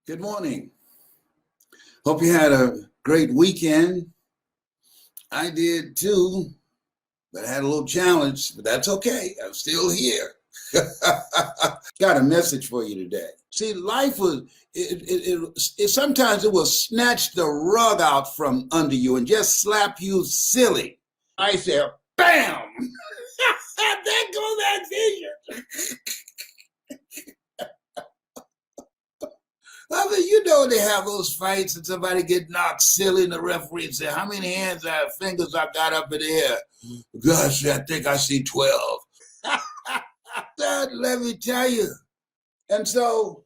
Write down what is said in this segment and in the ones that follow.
Good morning. Hope you had a great weekend. I did too, but I had a little challenge, but that's okay. I'm still here. Got a message for you today. See, life was, sometimes it will snatch the rug out from under you and just slap you silly. I said, bam! There goes that vision. I mean, you know they have those fights and somebody get knocked silly and the referee say, how many fingers I got up in the air? Gosh, I think I see 12. Let me tell you. And so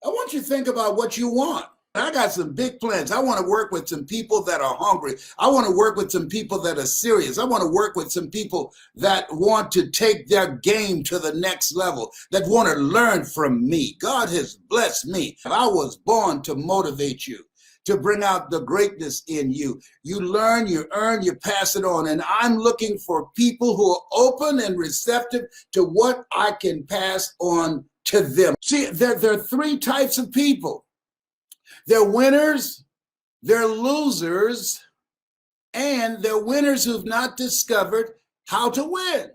I want you to think about what you want. I got some big plans. I want to work with some people that are hungry. I want to work with some people that are serious. I want to work with some people that want to take their game to the next level, that want to learn from me. God has blessed me. I was born to motivate you, to bring out the greatness in you. You learn, you earn, you pass it on. And I'm looking for people who are open and receptive to what I can pass on to them. See, there are three types of people. They're winners, they're losers, and they're winners who've not discovered how to win.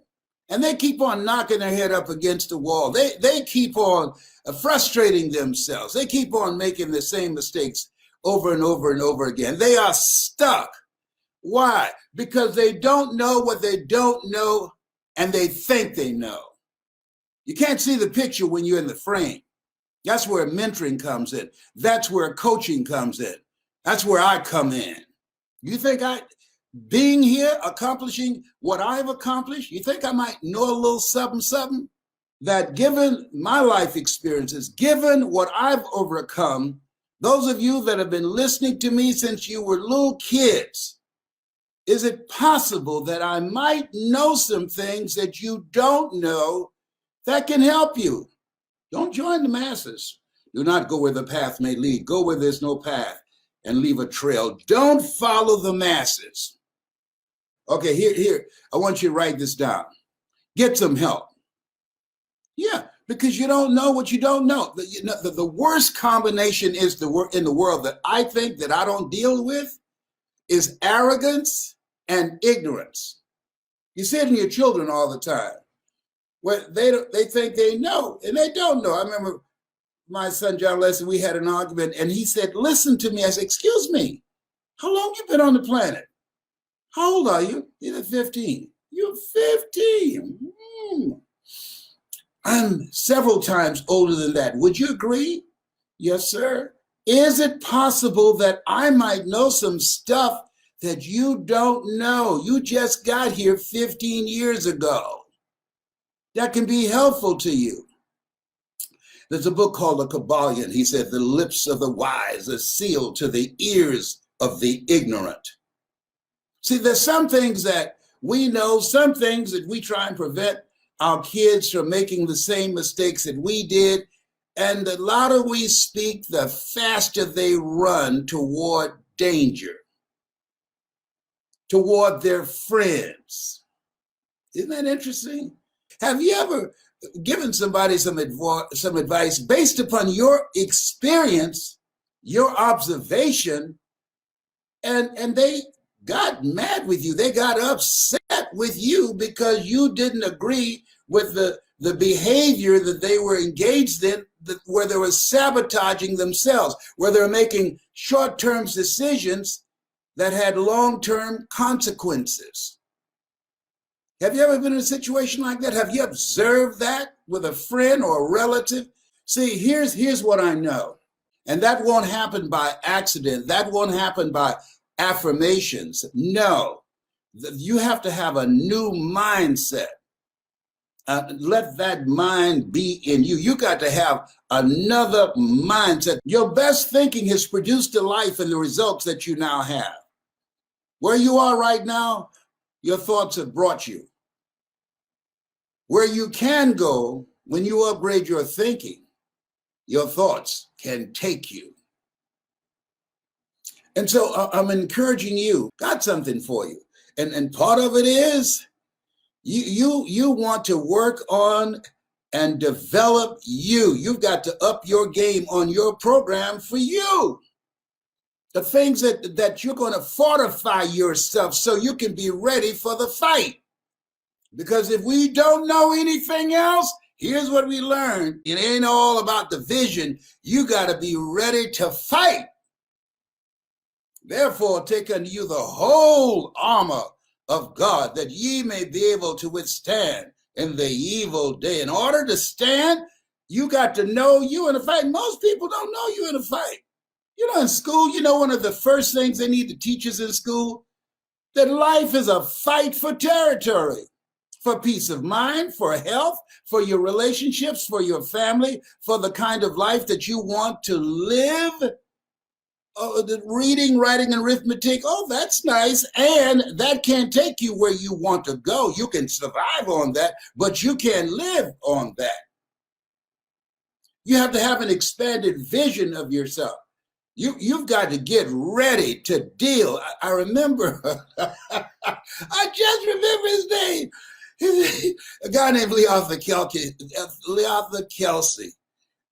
And they keep on knocking their head up against the wall. They keep on frustrating themselves. They keep on making the same mistakes over and over and over again. They are stuck. Why? Because they don't know what they don't know, and they think they know. You can't see the picture when you're in the frame. That's where mentoring comes in. That's where coaching comes in. That's where I come in. You think being here, accomplishing what I've accomplished, you think I might know a little something? That given my life experiences, given what I've overcome, those of you that have been listening to me since you were little kids, is it possible that I might know some things that you don't know that can help you? Don't join the masses. Do not go where the path may lead. Go where there's no path and leave a trail. Don't follow the masses. Okay, here. I want you to write this down. Get some help. Yeah, because you don't know what you don't know. The worst combination in the world that I think that I don't deal with is arrogance and ignorance. You see it in your children all the time. Well, they think they know, and they don't know. I remember my son, John Leslie, we had an argument, and he said, listen to me. I said, excuse me, how long you been on the planet? How old are you? He said, 15. You're 15. I'm several times older than that. Would you agree? Yes, sir. Is it possible that I might know some stuff that you don't know? You just got here 15 years ago. That can be helpful to you. There's a book called The Kabbalion. He said, the lips of the wise are sealed to the ears of the ignorant. See, there's some things that we know, some things that we try and prevent our kids from making the same mistakes that we did. And the louder we speak, the faster they run toward danger, toward their friends. Isn't that interesting? Have you ever given somebody some advice based upon your experience, your observation, and they got mad with you? They got upset with you because you didn't agree with the behavior that they were engaged in, where they were sabotaging themselves, where they were making short-term decisions that had long-term consequences. Have you ever been in a situation like that? Have you observed that with a friend or a relative? See, here's what I know. And that won't happen by accident. That won't happen by affirmations. No, you have to have a new mindset. Let that mind be in you. You got to have another mindset. Your best thinking has produced the life and the results that you now have. Where you are right now, your thoughts have brought you. Where you can go when you upgrade your thinking, your thoughts can take you. And so I'm encouraging you, got something for you. And part of it is you want to work on and develop you. You've got to up your game on your program for you. The things that you're going to fortify yourself so you can be ready for the fight. Because if we don't know anything else, here's what we learned. It ain't all about the vision. You got to be ready to fight. Therefore, take unto you the whole armor of God, that ye may be able to withstand in the evil day. In order to stand, you got to know you in a fight. Most people don't know you in a fight. You know, in school, you know, one of the first things they need to teach us in school, that life is a fight for territory, for peace of mind, for health, for your relationships, for your family, for the kind of life that you want to live. The reading, writing, and arithmetic, oh, that's nice. And that can't take you where you want to go. You can survive on that, but you can't live on that. You have to have an expanded vision of yourself. You've got to get ready to deal. I remember, I just remember his name. A guy named Leotha Kelsey.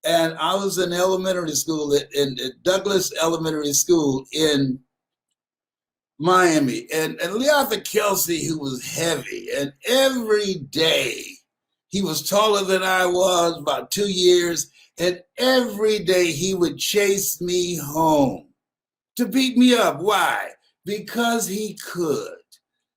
And I was in elementary school in Douglas Elementary School in Miami. And Leotha Kelsey, who was heavy, and every day he was taller than I was, about 2 years. And every day he would chase me home to beat me up. Why? Because he could.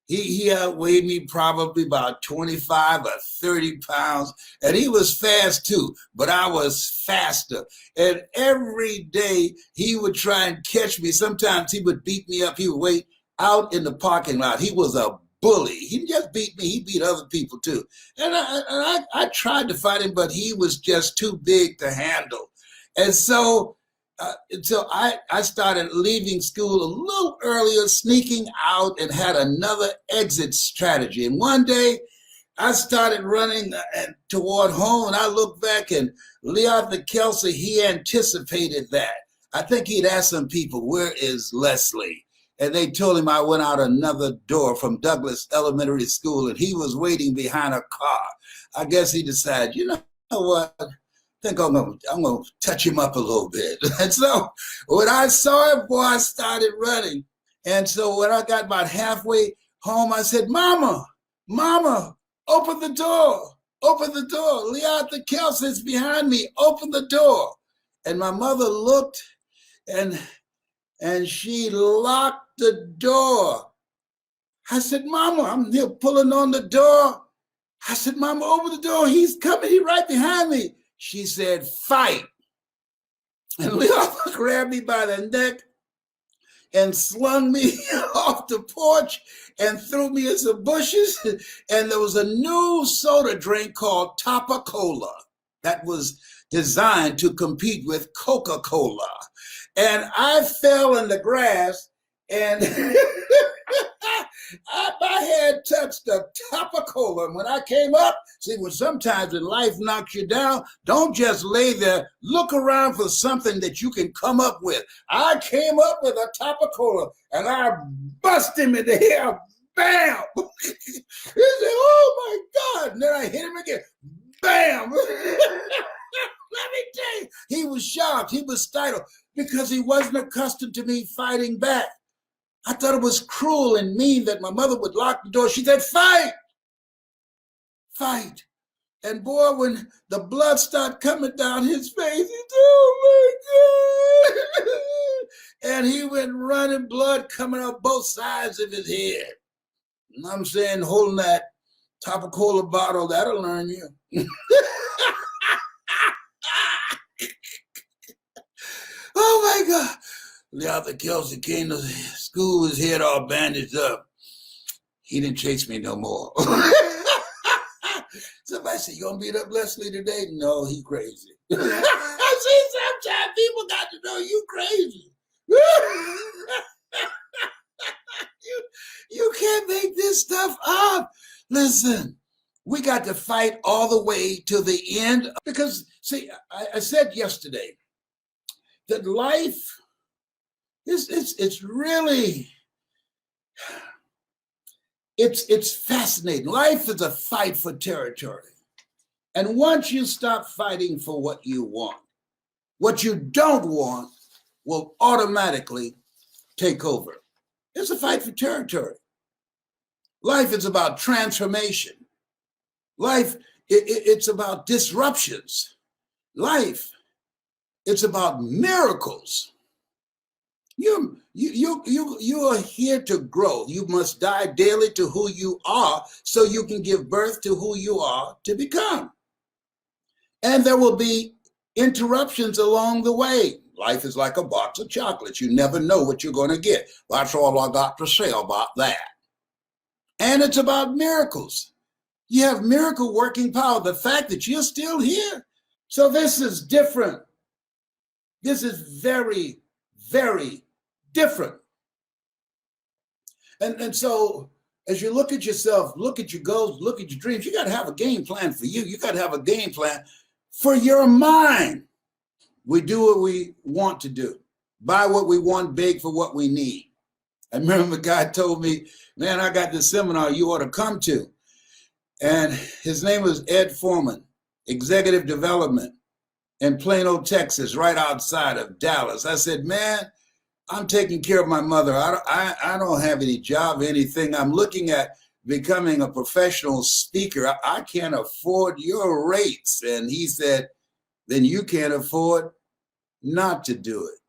He outweighed me probably about 25 or 30 pounds, and he was fast too, but I was faster. And every day he would try and catch me. Sometimes he would beat me up. He would wait out in the parking lot. He was a bully. He didn't just beat me, he beat other people too. And I tried to fight him, but he was just too big to handle. And so I started leaving school a little earlier, sneaking out, and had another exit strategy. And one day I started running toward home, and I looked back, and Leotha Kelsey, he anticipated that. I think he'd asked some people, where is Leslie? And they told him I went out another door from Douglas Elementary School, and he was waiting behind a car. I guess he decided, you know what? I think I'm gonna touch him up a little bit. And so when I saw him, boy, I started running. And so when I got about halfway home, I said, Mama, open the door. Open the door. Leotha Kelsey's behind me. Open the door. And my mother looked, and she locked the door. I said, Mama, I'm here pulling on the door. I said, Mama, open the door. He's coming. He's right behind me. She said, fight. And Leotha grabbed me by the neck and slung me off the porch and threw me in some bushes. And there was a new soda drink called Topa-Cola that was designed to compete with Coca-Cola. And I fell in the grass, and my head touched the Topa-Cola. And when I came up, see, when sometimes when life knocks you down, don't just lay there. Look around for something that you can come up with. I came up with a Topa-Cola, and I bust him in the head. Bam! He said, oh, my God. And then I hit him again. Bam! Let me tell you, he was shocked. He was startled because he wasn't accustomed to me fighting back. I thought it was cruel and mean that my mother would lock the door. She said, fight, fight. And boy, when the blood started coming down his face, he said, oh my God. And he went running, blood coming up both sides of his head. And I'm saying, holding that Topa-Cola bottle, that'll learn you. Oh my God. Leotha Kelsey came to school with his head all bandaged up. He didn't chase me no more. Somebody said, you gonna beat up Leslie today? No, he crazy. See, sometimes people got to know you crazy. You can't make this stuff up. Listen, we got to fight all the way to the end. Because, see, I said yesterday that life, it's really, it's fascinating. Life is a fight for territory. And once you stop fighting for what you don't want will automatically take over. It's a fight for territory. Life is about transformation. Life, it's about disruptions. Life, it's about miracles. You are here to grow. You must die daily to who you are so you can give birth to who you are to become. And there will be interruptions along the way. Life is like a box of chocolates. You never know what you're going to get. That's all I got to say about that. And it's about miracles. You have miracle working power. The fact that you're still here. So this is different. This is very, very different. And so as you look at yourself, look at your goals, look at your dreams, you got to have a game plan for you. You got to have a game plan for your mind. We do what we want to do, buy what we want, beg for what we need. I remember a guy told me, man, I got this seminar you ought to come to. And his name was Ed Foreman, Executive Development in Plano, Texas, right outside of Dallas. I said, man, I'm taking care of my mother. I don't have any job or anything. I'm looking at becoming a professional speaker. I can't afford your rates. And he said, then you can't afford not to do it.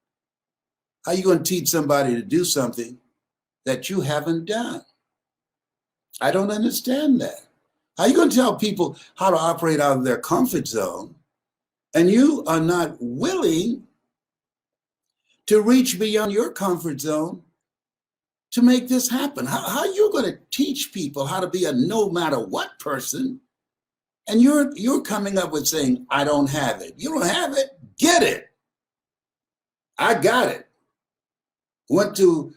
How are you going to teach somebody to do something that you haven't done? I don't understand that. How are you going to tell people how to operate out of their comfort zone and you are not willing to reach beyond your comfort zone to make this happen? How are you going to teach people how to be a no matter what person and you're coming up with saying, I don't have it. You don't have it? Get it. I got it. Went to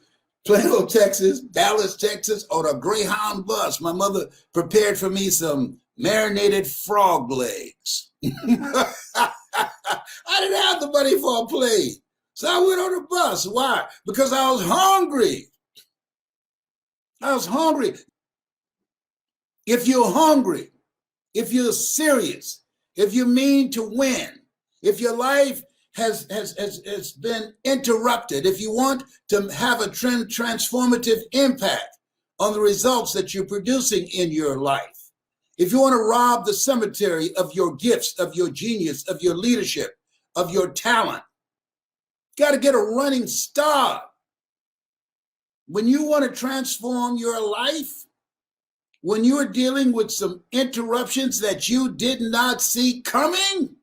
Plano, Texas, Dallas, Texas, on a Greyhound bus. My mother prepared for me some marinated frog legs. I didn't have the money for a plane. So I went on a bus. Why? Because I was hungry. I was hungry. If you're hungry, if you're serious, if you mean to win, if your life has been interrupted, if you want to have a transformative impact on the results that you're producing in your life, if you want to rob the cemetery of your gifts, of your genius, of your leadership, of your talent, you got to get a running start. When you want to transform your life, when you are dealing with some interruptions that you did not see coming,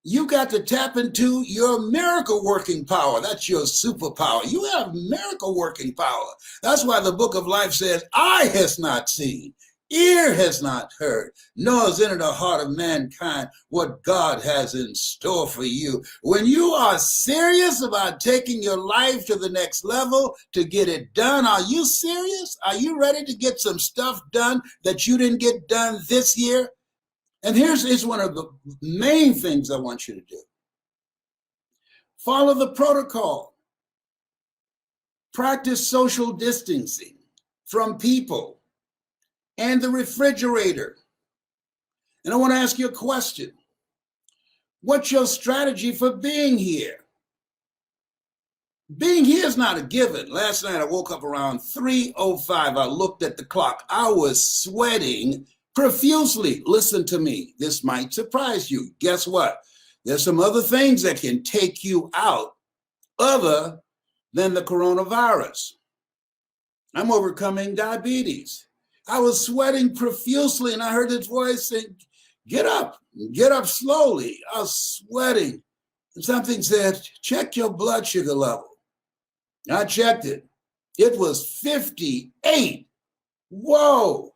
you got to tap into your miracle working power. That's your superpower. You have miracle working power. That's why the book of life says, eye has not seen, ear has not heard, nor has entered the heart of mankind what God has in store for you. When you are serious about taking your life to the next level to get it done, are you serious? Are you ready to get some stuff done that you didn't get done this year? And here's one of the main things I want you to do. Follow the protocol. Practice social distancing from people and the refrigerator. And I want to ask you a question. What's your strategy for being here? Being here is not a given. Last night I woke up around 3:05. I looked at the clock. I was sweating profusely. Listen to me. This might surprise you. Guess what? There's some other things that can take you out other than the coronavirus. I'm overcoming diabetes. I was sweating profusely and I heard this voice saying, get up slowly. I was sweating. And something said, check your blood sugar level. I checked it. It was 58. Whoa.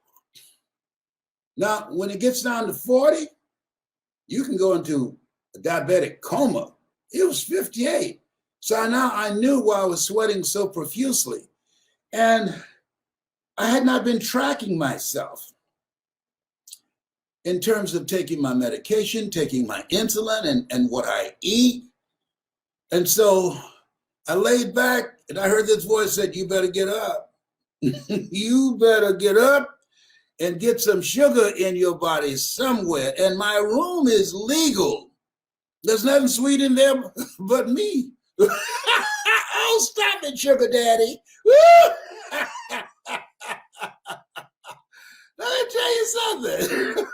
Now, when it gets down to 40, you can go into a diabetic coma. It was 58. So now I knew why I was sweating so profusely. And I had not been tracking myself in terms of taking my medication, taking my insulin, and what I eat. And so I laid back and I heard this voice said, you better get up. You better get up and get some sugar in your body somewhere. And my room is legal. There's nothing sweet in there but me. Oh, stop it, sugar daddy. Let me tell you something.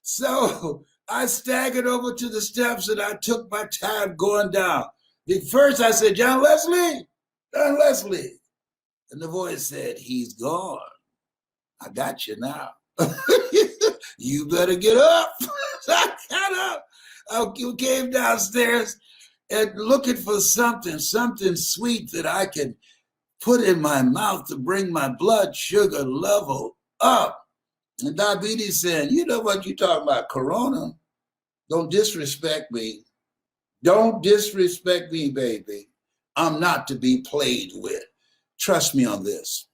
So I staggered over to the steps and I took my time going down. First I said, John Leslie. And the voice said, he's gone. I got you now. You better get up. So I got up. I came downstairs and looking for something sweet that I can put in my mouth to bring my blood sugar level up. And diabetes said, you know what you're talking about, Corona. Don't disrespect me. Don't disrespect me, baby. I'm not to be played with. Trust me on this.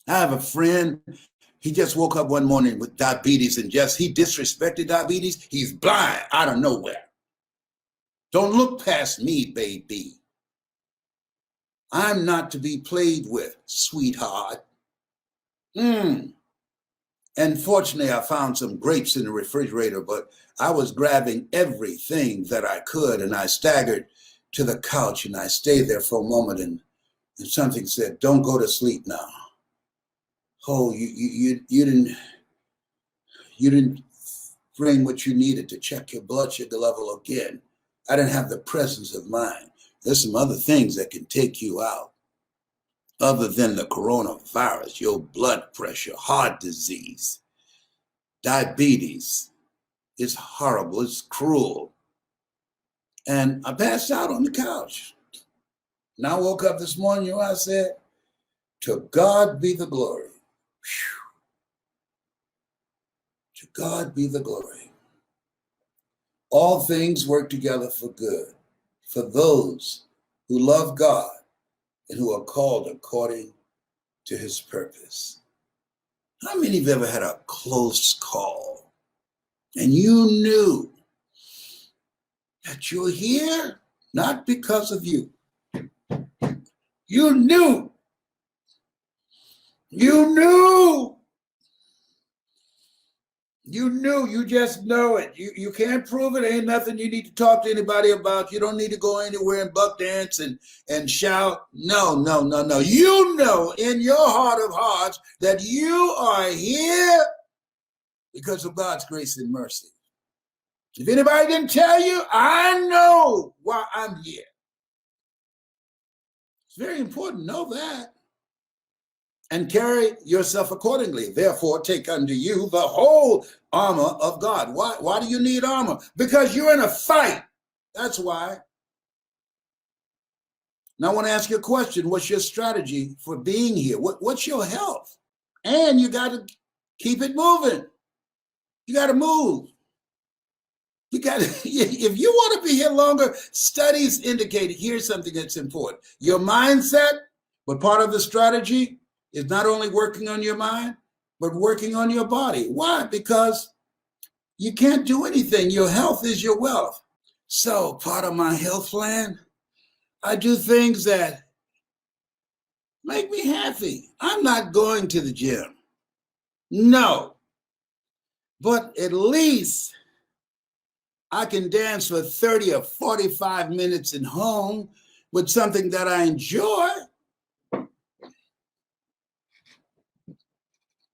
I have a friend. He just woke up one morning with diabetes and he disrespected diabetes. He's blind out of nowhere. Don't look past me, baby. I'm not to be played with, sweetheart. And fortunately, I found some grapes in the refrigerator, but I was grabbing everything that I could, and I staggered to the couch, and I stayed there for a moment, and something said, don't go to sleep now. Oh, you didn't bring what you needed to check your blood sugar level again. I didn't have the presence of mind. There's some other things that can take you out other than the coronavirus, your blood pressure, heart disease, diabetes. It's horrible. It's cruel. And I passed out on the couch. And I woke up this morning, you know what I said? To God be the glory. Whew. To God be the glory. All things work together for good, for those who love God and who are called according to his purpose. How many of you ever had a close call and you knew that you're here not because of you? You knew. You just know it. You can't prove it. Ain't nothing you need to talk to anybody about. You don't need to go anywhere and buck dance and shout. No. You know in your heart of hearts that you are here because of God's grace and mercy. If anybody didn't tell you, I know why I'm here. It's very important to know that. And carry yourself accordingly. Therefore, take unto you the whole armor of God. Why do you need armor? Because you're in a fight. That's why. Now, I want to ask you a question. What's your strategy for being here? What's your health? And you got to keep it moving. You got to move. If you want to be here longer, studies indicate, here's something that's important. Your mindset, but part of the strategy is not only working on your mind, but working on your body. Why? Because you can't do anything. Your health is your wealth. So part of my health plan, I do things that make me happy. I'm not going to the gym. No. But at least I can dance for 30 or 45 minutes at home with something that I enjoy.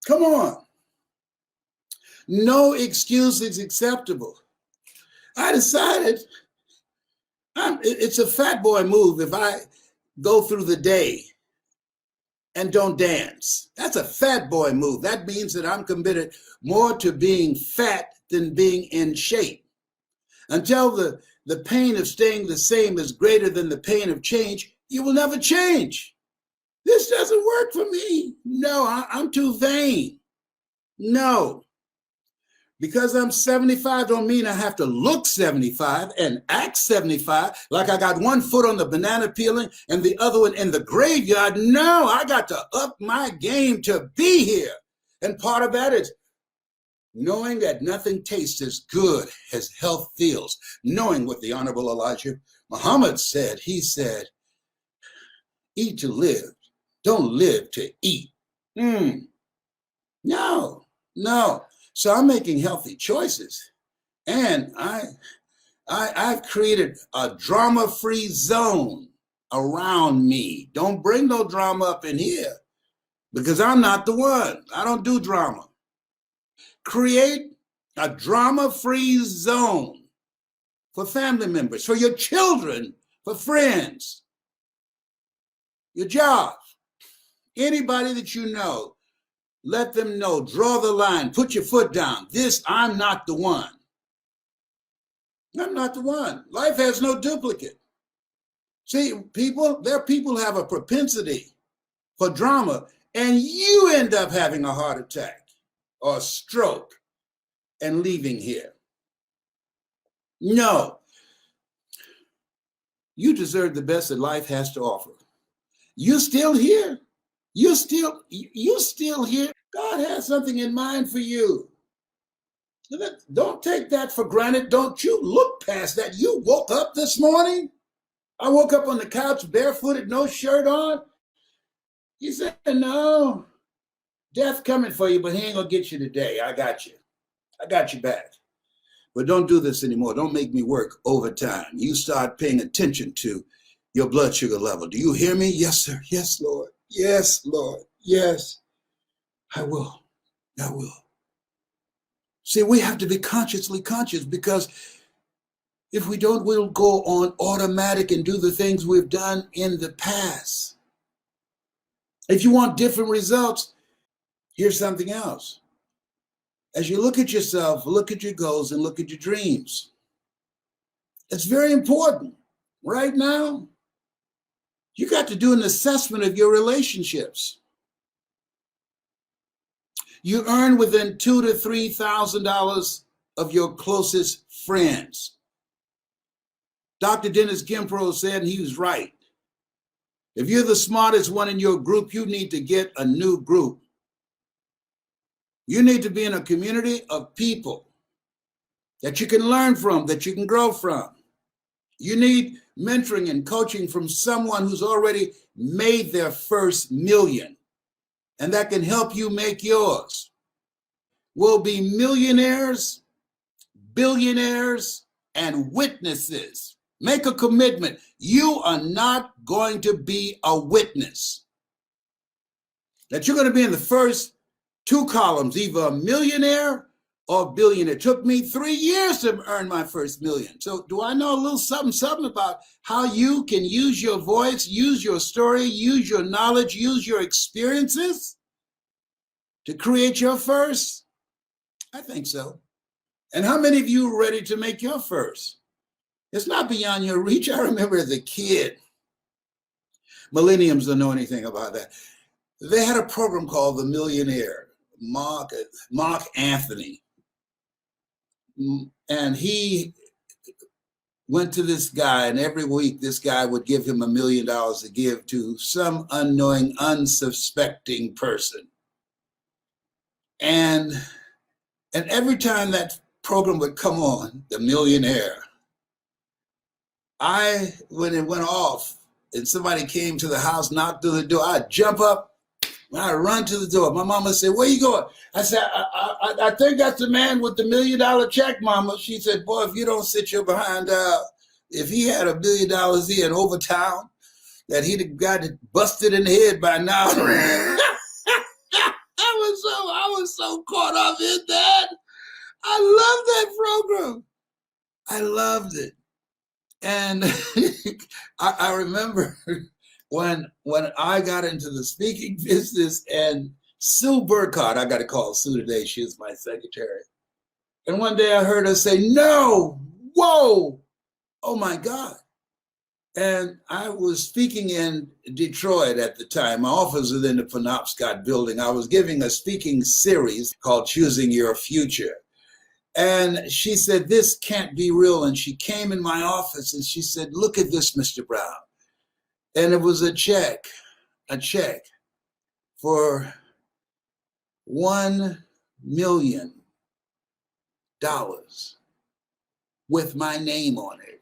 Come on. No excuse is acceptable. I decided it's a fat boy move if I go through the day and don't dance. That's a fat boy move. That means that I'm committed more to being fat than being in shape. Until the pain of staying the same is greater than the pain of change, you will never change. This doesn't work for me. No, I'm too vain. No. Because I'm 75 don't mean I have to look 75 and act 75 like I got one foot on the banana peeling and the other one in the graveyard. No, I got to up my game to be here. And part of that is knowing that nothing tastes as good as health feels. Knowing what the Honorable Elijah Muhammad said. He said, eat to live, don't live to eat. No, no. So I'm making healthy choices. And I've created a drama-free zone around me. Don't bring no drama up in here because I'm not the one. I don't do drama. Create a drama-free zone for family members, for your children, for friends, your job, anybody that you know. Let them know, draw the line, put your foot down. I'm not the one. I'm not the one. Life has no duplicate. See, there are people who have a propensity for drama, and you end up having a heart attack or a stroke and leaving here. No, you deserve the best that life has to offer. You're still here. You're still here. God has something in mind for you. Don't take that for granted. Don't you look past that. You woke up this morning. I woke up on the couch barefooted, no shirt on. You said, no, death coming for you, but he ain't gonna get you today. I got you. I got you back. But don't do this anymore. Don't make me work overtime. You start paying attention to your blood sugar level. Do you hear me? Yes, sir. Yes, Lord. Yes, Lord. Yes, I will. I will. See, we have to be consciously conscious, because if we don't, we'll go on automatic and do the things we've done in the past. If you want different results, here's something else. As you look at yourself, look at your goals, and look at your dreams. It's very important. Right now, you got to do an assessment of your relationships. You earn within $2,000 to $3,000 of your closest friends. Dr. Dennis Kimpro said, and he was right. If you're the smartest one in your group, you need to get a new group. You need to be in a community of people that you can learn from, that you can grow from. You need mentoring and coaching from someone who's already made their first million, and that can help you make yours. We'll be millionaires, billionaires, and witnesses. Make a commitment. You are not going to be a witness. That you're going to be in the first two columns, either a millionaire or a billionaire. It took me 3 years to earn my first million. So do I know a little something about how you can use your voice, use your story, use your knowledge, use your experiences to create your first? I think so. And how many of you are ready to make your first? It's not beyond your reach. I remember as a kid, millenniums don't know anything about that. They had a program called The Millionaire, Mark Anthony. And he went to this guy, and every week this guy would give him $1 million to give to some unknowing, unsuspecting person. And every time that program would come on, The Millionaire, when it went off and somebody came to the house, knocked on the door, I'd jump up and I'd run to the door. My mama said, "Where you going?" I said, I think that's the man with the $1 million check, Mama. She said, "Boy, if you don't sit your behind down, if he had $1 million here in Overtown, that he'd have got it busted in the head by now." I was so caught up in that. I loved that program. I loved it. And I remember when I got into the speaking business, and Sue Burkhardt, I got to call Sue today, she was my secretary. And one day I heard her say, "No, whoa, oh my God." And I was speaking in Detroit at the time. My office was in the Penobscot building. I was giving a speaking series called Choosing Your Future. And she said, "This can't be real." And she came in my office and she said, "Look at this, Mr. Brown." And it was a check for $1 million with my name on it.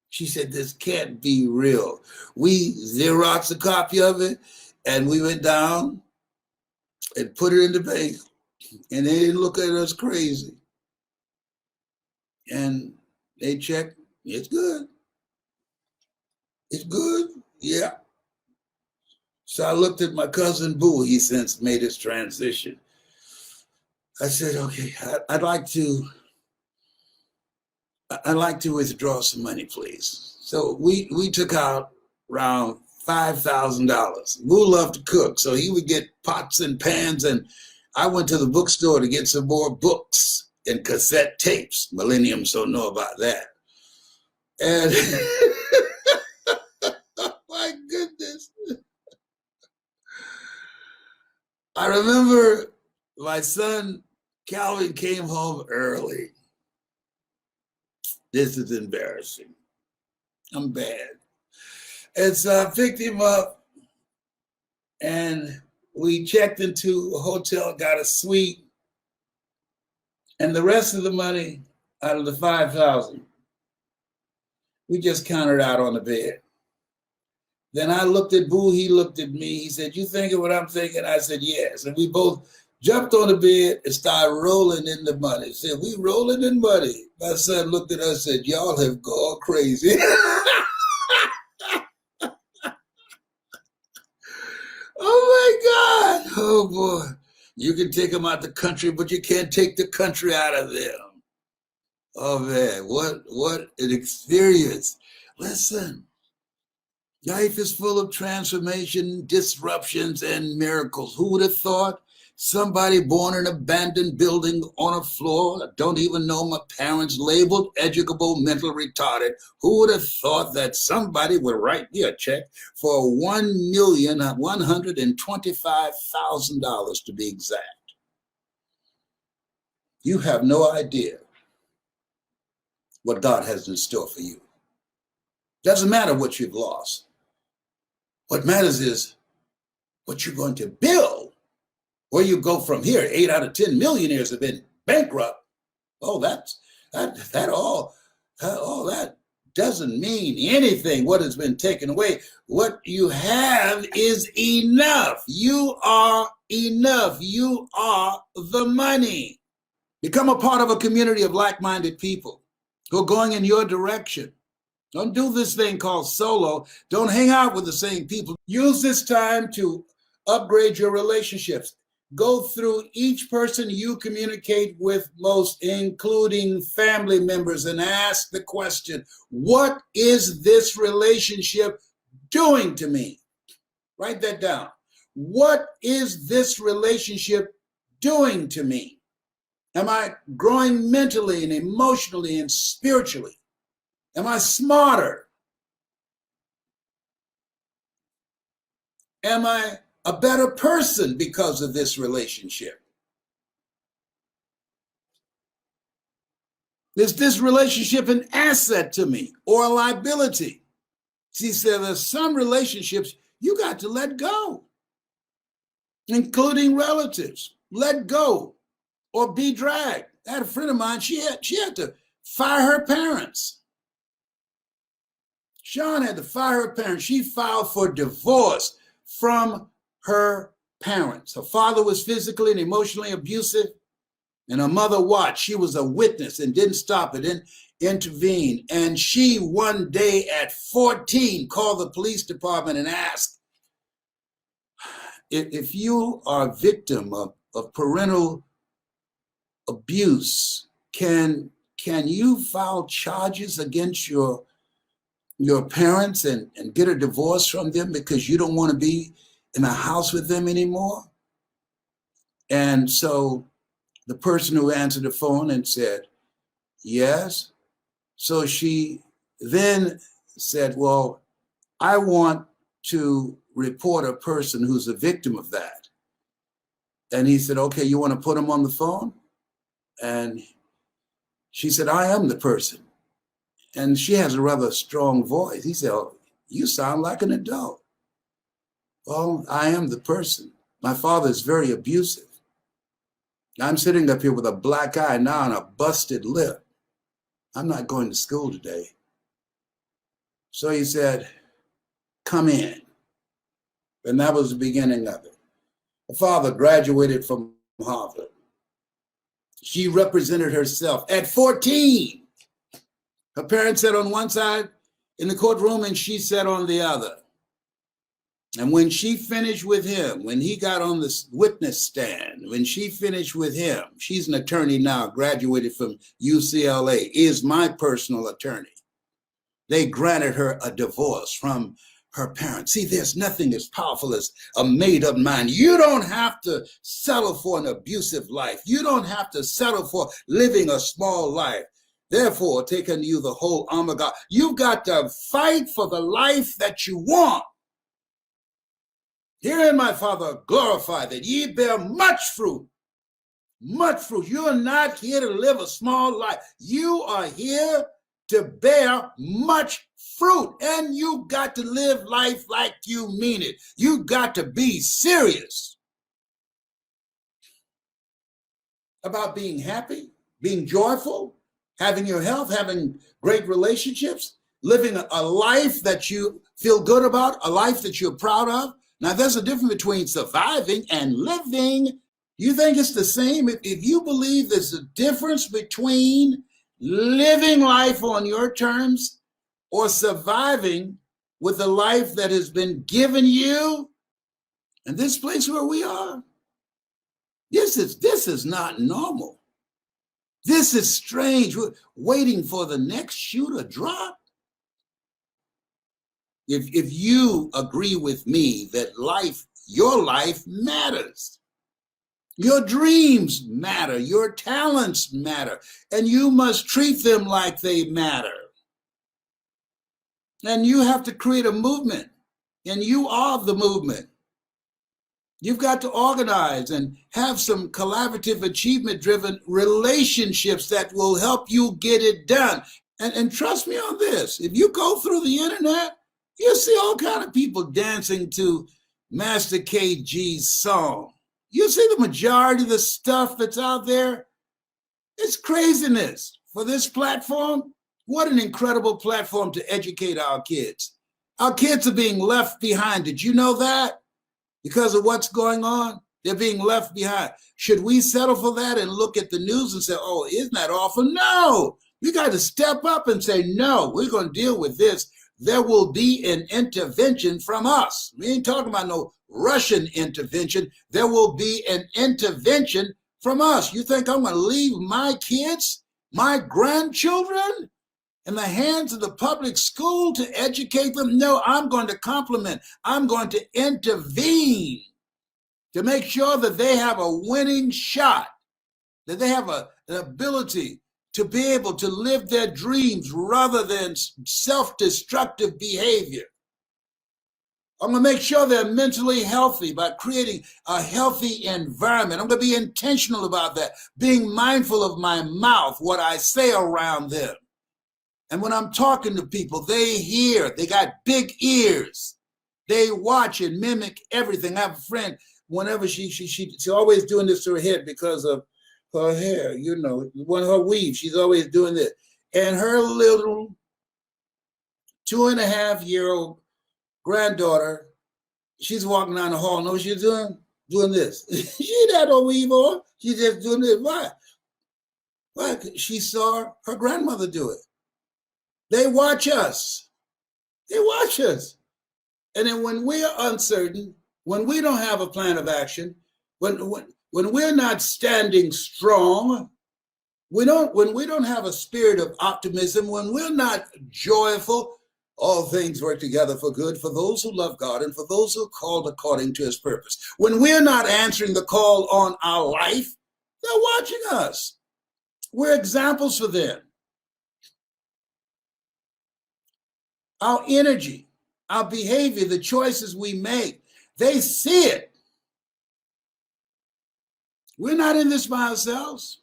She said, "This can't be real." We Xeroxed a copy of it, and we went down and put it in the bank. And they didn't look at us crazy. And they checked, it's good. It's good. Yeah. So I looked at my cousin Boo. He since made his transition. I said, okay, I'd like to withdraw some money, please. So we took out around $5,000. Boo loved to cook, so he would get pots and pans, and I went to the bookstore to get some more books and cassette tapes. Millenniums don't know about that. And my goodness. I remember my son Calvin came home early. This is embarrassing. I'm bad. And so I picked him up and we checked into a hotel, got a suite, and the rest of the money out of the 5,000, we just counted out on the bed. Then I looked at Boo, he looked at me. He said, you thinking what I'm thinking? I said, yes. And we both jumped on the bed and started rolling in the money. Said, we rolling in money. My son looked at us and said, y'all have gone crazy. Oh my God. Oh boy. You can take them out the country, but you can't take the country out of them. Oh man, what an experience. Listen. Life is full of transformation, disruptions, and miracles. Who would have thought somebody born in an abandoned building on a floor, I don't even know my parents, labeled educable, mental retarded? Who would have thought that somebody would write me a check for $1,125,000 to be exact? You have no idea what God has in store for you. Doesn't matter what you've lost. What matters is what you're going to build. Where you go from here. 8 out of 10 millionaires have been bankrupt. Oh, that doesn't mean anything. What has been taken away. What you have is enough. You are enough. You are the money. Become a part of a community of like-minded people who are going in your direction. Don't do this thing called solo. Don't hang out with the same people. Use this time to upgrade your relationships. Go through each person you communicate with most, including family members, and ask the question, what is this relationship doing to me? Write that down. What is this relationship doing to me? Am I growing mentally and emotionally and spiritually? Am I smarter? Am I a better person because of this relationship? Is this relationship an asset to me or a liability? See, so there's some relationships you got to let go, including relatives. Let go or be dragged. I had a friend of mine, she had to fire her parents. Sean had to fire her parents. She filed for divorce from her parents. Her father was physically and emotionally abusive, and her mother watched. She was a witness and didn't stop it, didn't intervene. And she, one day at 14, called the police department and asked, if you are a victim of parental abuse, can you file charges against your parents and get a divorce from them because you don't want to be in a house with them anymore? And so the person who answered the phone and said, yes. So she then said, well, I want to report a person who's a victim of that. And he said, okay, you want to put him on the phone? And she said, I am the person. And she has a rather strong voice. He said, oh, you sound like an adult. Well, I am the person. My father is very abusive. I'm sitting up here with a black eye now and a busted lip. I'm not going to school today. So he said, come in. And that was the beginning of it. Her father graduated from Harvard. She represented herself at 14. Her parents sat on one side in the courtroom and she sat on the other. And when she finished with him, when he got on the witness stand, when she finished with him, she's an attorney now, graduated from UCLA, is my personal attorney. They granted her a divorce from her parents. See, there's nothing as powerful as a made-up mind. You don't have to settle for an abusive life. You don't have to settle for living a small life. Therefore, take unto you the whole armor of God. You've got to fight for the life that you want. Herein my Father glorify that ye bear much fruit. Much fruit. You're not here to live a small life. You are here to bear much fruit. And you got to live life like you mean it. You got to be serious about being happy, being joyful, having your health, having great relationships, living a life that you feel good about, a life that you're proud of. Now, there's a difference between surviving and living. You think it's the same? If you believe there's a difference between living life on your terms or surviving with the life that has been given you, and this place where we are, this is not normal. This is strange. We're waiting for the next shoe to drop. If you agree with me that life, your life matters, your dreams matter, your talents matter, and you must treat them like they matter. And you have to create a movement, and you are the movement. You've got to organize and have some collaborative, achievement-driven relationships that will help you get it done. And trust me on this, if you go through the internet, you see all kinds of people dancing to Master KG's song. You see the majority of the stuff that's out there. It's craziness. For this platform, what an incredible platform to educate our kids. Our kids are being left behind. Did you know that? Because of what's going on, they're being left behind. Should we settle for that and look at the news and say, oh, isn't that awful? No, we got to step up and say, no, we're going to deal with this. There will be an intervention from us. We ain't talking about no Russian intervention. There will be an intervention from us. You think I'm going to leave my kids, my grandchildren, in the hands of the public school to educate them? No, I'm going to complement. I'm going to intervene to make sure that they have a winning shot, that they have an ability to be able to live their dreams rather than self-destructive behavior. I'm going to make sure they're mentally healthy by creating a healthy environment. I'm going to be intentional about that, being mindful of my mouth, what I say around them. And when I'm talking to people, they hear, they got big ears. They watch and mimic everything. I have a friend, whenever she's always doing this to her head because of her hair, you know, when her weave, she's always doing this. And her little 2.5-year-old granddaughter, she's walking down the hall. Know what she's doing? Doing this. She had no weave on. She's just doing this. Why? Why? She saw her grandmother do it. They watch us. They watch us. And then when we're uncertain, when we don't have a plan of action, when we're not standing strong, when we don't have a spirit of optimism, when we're not joyful, all things work together for good for those who love God and for those who are called according to his purpose. When we're not answering the call on our life, they're watching us. We're examples for them. Our energy, our behavior, the choices we make, they see it. We're not in this by ourselves.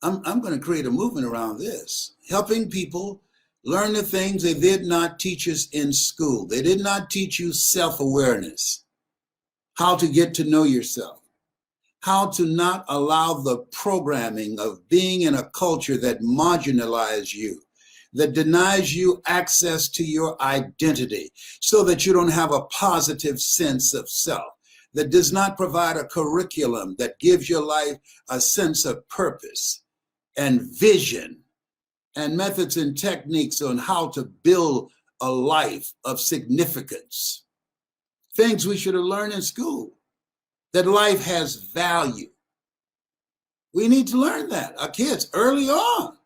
I'm going to create a movement around this, helping people learn the things they did not teach us in school. They did not teach you self-awareness, how to get to know yourself, how to not allow the programming of being in a culture that marginalizes you, that denies you access to your identity so that you don't have a positive sense of self, that does not provide a curriculum that gives your life a sense of purpose and vision and methods and techniques on how to build a life of significance. Things we should have learned in school, that life has value. We need to learn that, our kids, early on.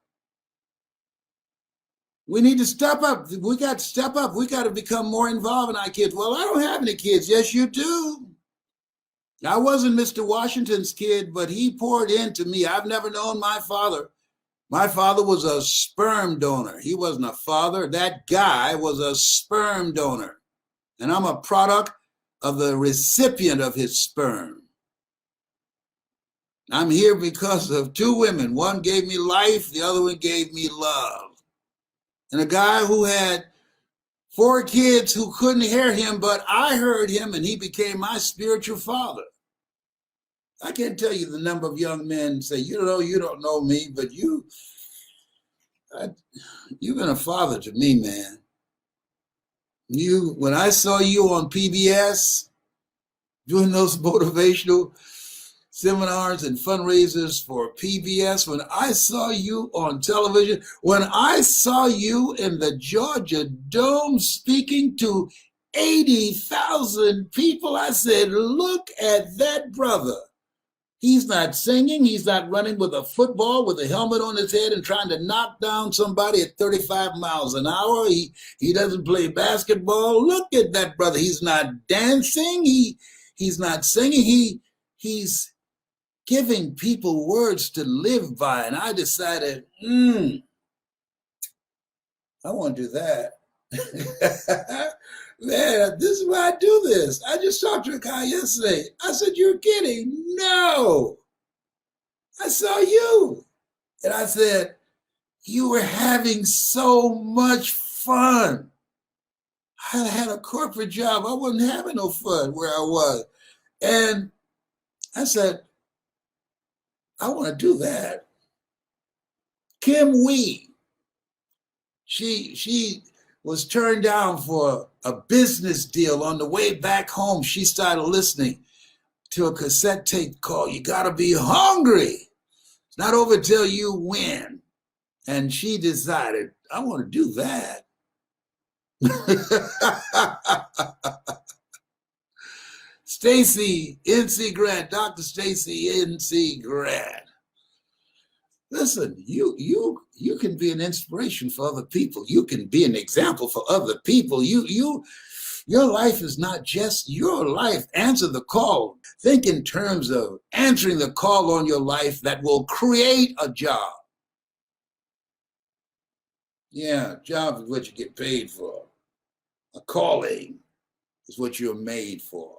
We need to step up. We got to step up. We got to become more involved in our kids. Well, I don't have any kids. Yes, you do. I wasn't Mr. Washington's kid, but he poured into me. I've never known my father. My father was a sperm donor. He wasn't a father. That guy was a sperm donor. And I'm a product of the recipient of his sperm. I'm here because of two women. One gave me life, the other one gave me love. And a guy who had 4 kids who couldn't hear him, but I heard him, and he became my spiritual father. I can't tell you the number of young men say, you don't know me, but you've been a father to me, man. When I saw you on PBS doing those motivational seminars and fundraisers for PBS, when I saw you on television, when I saw you in the Georgia Dome speaking to 80,000 people, I said, look at that brother. He's not singing. He's not running with a football with a helmet on his head and trying to knock down somebody at 35 miles an hour. He doesn't play basketball. Look at that brother. He's not dancing. He's not singing. He's giving people words to live by. And I decided, I want to do that. Man, this is why I do this. I just talked to a guy yesterday. I said, you're kidding. No. I saw you. And I said, you were having so much fun. I had a corporate job. I wasn't having no fun where I was. And I said, I want to do that. Kim Wee, she was turned down for a business deal. On the way back home, she started listening to a cassette tape called You Gotta Be Hungry. It's not over till you win. And she decided, I want to do that. Stacy N.C. Grant, Dr. Stacy N.C. Grant. Listen, you can be an inspiration for other people. You can be an example for other people. Your life is not just your life. Answer the call. Think in terms of answering the call on your life that will create a job. Yeah, a job is what you get paid for. A calling is what you're made for.